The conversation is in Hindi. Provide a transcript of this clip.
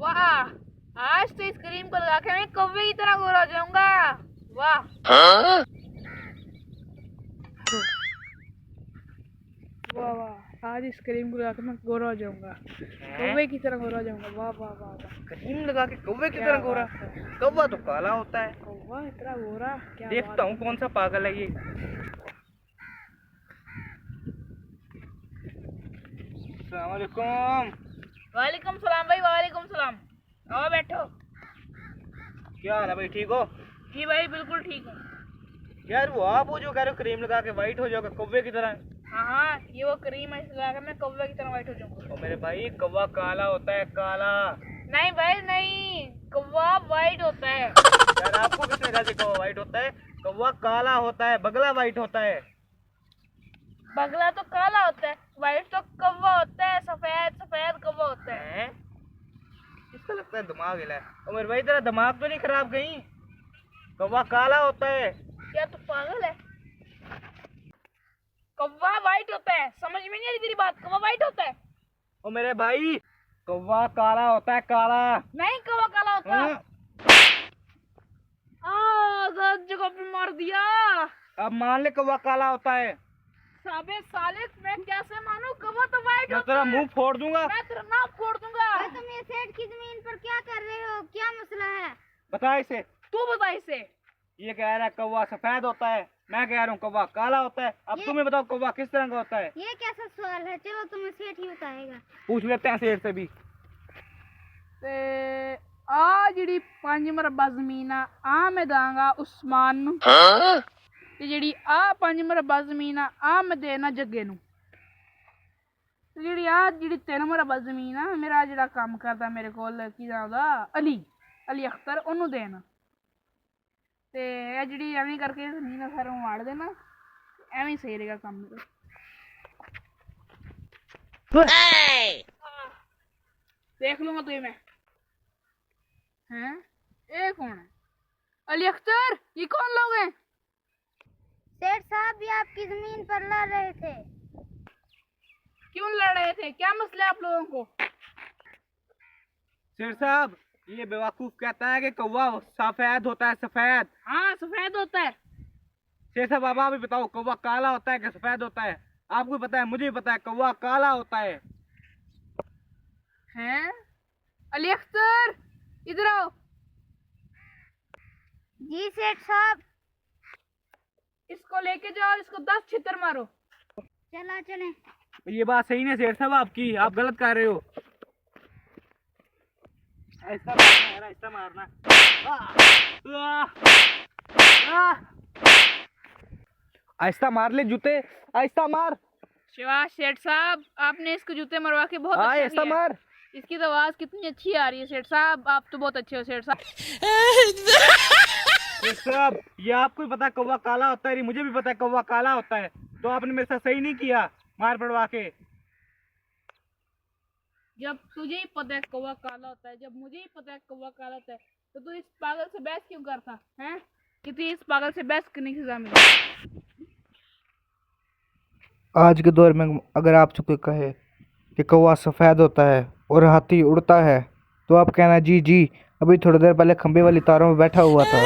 वाह, आज तो इस क्रीम को लगा के मैं कौवे की तरह गोरा हो जाऊंगा। वाह वाह वाह, आज इस क्रीम को लगा के मैं गोरा हो जाऊंगा, कौवे की तरह गोरा हो जाऊंगा। वाह वाह वाह वाह, क्रीम लगा के कौवे की तरह गोरा? कौवा तो काला होता है। कौवा इतना गोरा? क्या देखता हूँ कौन सा पागल है ये। अस्सलामुअलैकुम। वालेकुम सलाम भाई, वालेकुम सलाम। आओ बैठो। क्या हाल है भाई, ठीक हो? जी भाई बिल्कुल ठीक हूँ। यार वो आप हो जो कह रहे हो क्रीम लगा के वाइट हो जाओगे कौवे की तरह? हाँ हाँ, ये वो क्रीम है, इसे लगा के मैं कौवे की तरह व्हाइट हो जाऊंगा। ओ मेरे भाई, कौवा काला होता है, काला। नहीं भाई नहीं, कौवा व्हाइट होता है। यार आपको किसने कहा कि कौवा व्हाइट होता है? कौवा काला होता है, बगला व्हाइट होता है। बगला तो काला होता है, व्हाइट तो कौवा होता है, सफेद सफेद कौवा होता है। इसका लगता है दिमाग हिला है। ओ मेरे भाई, तेरा दिमाग तो नहीं खराब कहीं? कौवा काला होता है। क्या तू पागल है? कौवा व्हाइट होता है, समझ में नहीं आ रही तेरी बात? कौवा व्हाइट होता है। ओ मेरे भाई, कौवा काला होता है, काला। नहीं, कौवा काला होता है। गलत जगह पे मार दिया। अब मान ले कौवा काला होता है। साबे साले, मैं कैसे मानूं? कौवा तो व्हाइट मैं होता तेरा है। मुंह फोड़ दूंगा। मैं तेरा नाक फोड़ दूंगा। तुम ये सेठ की जमीन पर क्या कर रहे हो? क्या मसला है? बता इसे। तू बता इसे। ये कह रहा है कौवा सफेद होता है, मैं कह रहा हूँ कौवा काला होता है। अब तुम्हें बताओ कौवा किस तरह का होता है? ये कैसा सवाल है? चलो तुम्हें सेठ ही बताएगा। पूछ लेते हैं सेठ से भी। ते आ जेडी 5 मरबा जमीन आ मैं दांगा उस्मान नू, ते जेडी आ 5 मरबा जमीन आ मैं देना जग्गे नू, ते जेडी 3 मरबा जमीन आ मेरा जेड़ा काम करदा मेरे कोल की नाम दा अली अख्तर, ओनू देना। ते ए जेडी एवें करके जमीन सारे वाड़ देना, एवें सही रहेगा काम मेरा। देख लूंगा तुझे मैं। हैं? ये कौन है? अली अख्तर, ये कौन लोग हैं? सेठ साहब भी आपकी जमीन पर लड़ रहे थे। क्यों लड़ रहे थे? क्या मसला है आप लोगों को? सेठ साहब, ये बेवकूफ कहता है कि कौवा सफेद होता है, सफेद। हाँ, सफेद होता है। सेठ साहब अब आप भी बताओ, कौवा काला होता है कि सफेद होता है? आपको पता है, मुझे भी पता है, कौवा काला होता है। हैं? अली अख्तर, इधर आओ। जी सेठ साहब। इसको लेके जाओ, इसको 10 छितर मारो। चला चले। ये बात सही नहीं सेठ साहब आपकी, आप गलत कर रहे हो। ऐसा मारना है, ऐसा मारना। ऐसा मार ले जूते, ऐसा मार। शिवाज सेठ साहब, आपने इसको जूते मरवा के बहुत अच्छा ऐसा किया। मार। इसकी तो आवाज कितनी अच्छी आ रही है सेठ साहब, आप तो बहुत अच्छे हो सेठ साहब। सेठ साहब, ये आपको भी पता है कौवा काला होता है, मुझे भी पता है कौवा काला होता है, तो आपने मेरे साथ सही नहीं किया मार पड़वा के। जब तुझे ही पता है कौवा काला होता है, जब मुझे ही पता है कौवा काला होता है, तो तू इस पागल से बहस क्यों करता है? कि तू इस पागल से बहस करने की सजा मिली। आज के दौर में अगर आपसे कोई कहे कि कौवा सफ़ेद होता है और हाथी उड़ता है, तो आप कहना जी जी, अभी थोड़ी देर पहले खंबे वाली तारों में बैठा हुआ था।